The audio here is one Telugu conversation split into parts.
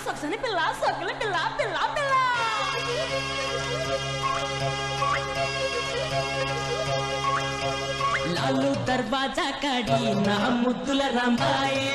సొగసని పిల్ల సొగల పిల్ల పిల్ల పిల్ల లాలు దర్వాజా కాడి నా ముద్దుల రాంబాయే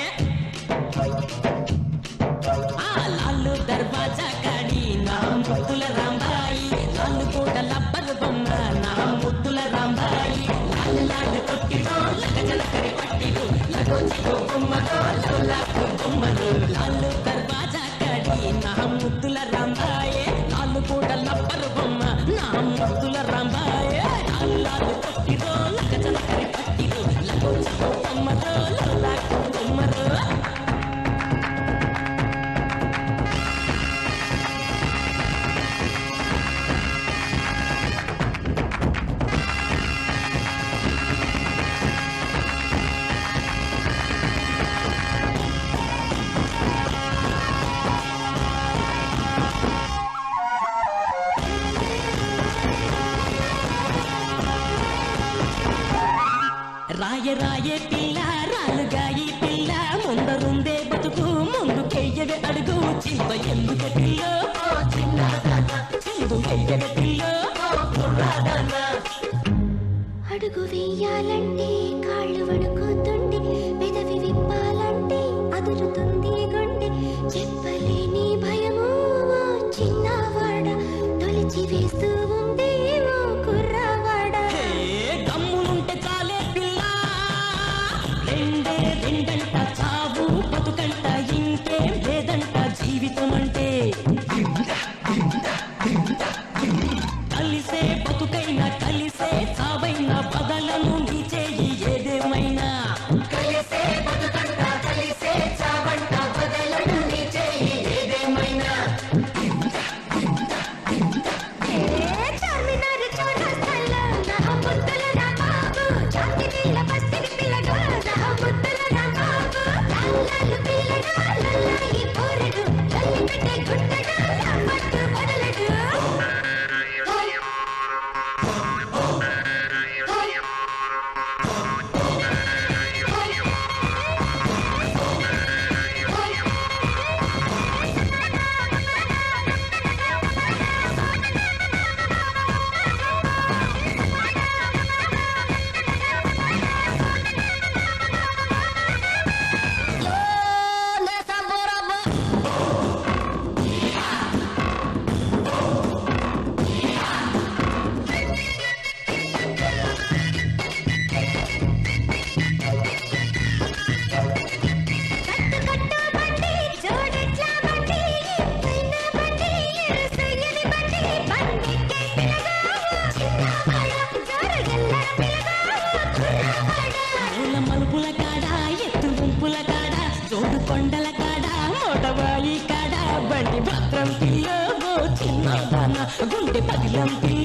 లాలు దర్వాజా కాడి నా ముద్దుల రాంబాయి లాలు కూడా లబ్బరు బొమ్మ నా ముద్దుల రాంబాయి లాలు లాలు కొట్టిరో లగజలకరి పట్టిరు లగో చిగో బొమ్మరో లవలాకు బొమ్మరు లాలు దర్వాజా కాడి నా ముద్దుల రాంబాయే లాలు కూడా లబ్బరు బొమ్మ నా ముద్దుల రాంబాయే లాలు లాలు కొట్టిరో లగజలకరి పట్టిరు లగో చిగో బొమ్మరో లవలాకు బొమ్మరు రాయ రాయే పిల్ల రాలుగాయి పిల్ల ముందరుందే బతుకు ముందుకెయ్యవే అడుగు చింత ఎందుకు పిల్ల చిందు ఎయ్యవే పిల్ల అడుగు వేయాలంటే కాళ్ళు వణుకుతుండే పెదవి విప్పాలంటే అదురుతుంది గుండె చెప్పలేని భయము చిన్నవాడ తొలిచి వేస్తూ ఉండే ఓ కుర్రవాడ దమ్ములుంటే చాలే పిల్ల రెండే రెండంట చావు బతుకంట ఇంకేం లేదంట జీవితం అంటే కలిసే బతుకైనా కలిసే చావైనా బదలను నీ చేయి ఏదేమైనా కలిసే బతుకంట కలిసే చావంట బదలను నీ చేయి ఏదేమైనా చార్మినార్ చౌరస్తాలో నా ముద్దుల రాంబాబు జాతి పిల్ల బస్తిని పిల్లగా నా ముద్దుల రాంబాబు లాలు పిల్లగా లల్లాయి పోరడు తల్లి పెట్టే గుట్టగా నా పట్టు వదలడు మలుపుల కాడ ఎత్తు గుంపుల కాడ జోడు కొండల కాడ మోటవాయి కాడ బండి భద్రం పిల్ల చిన్నదాన గుండె పదిలం పిల్ల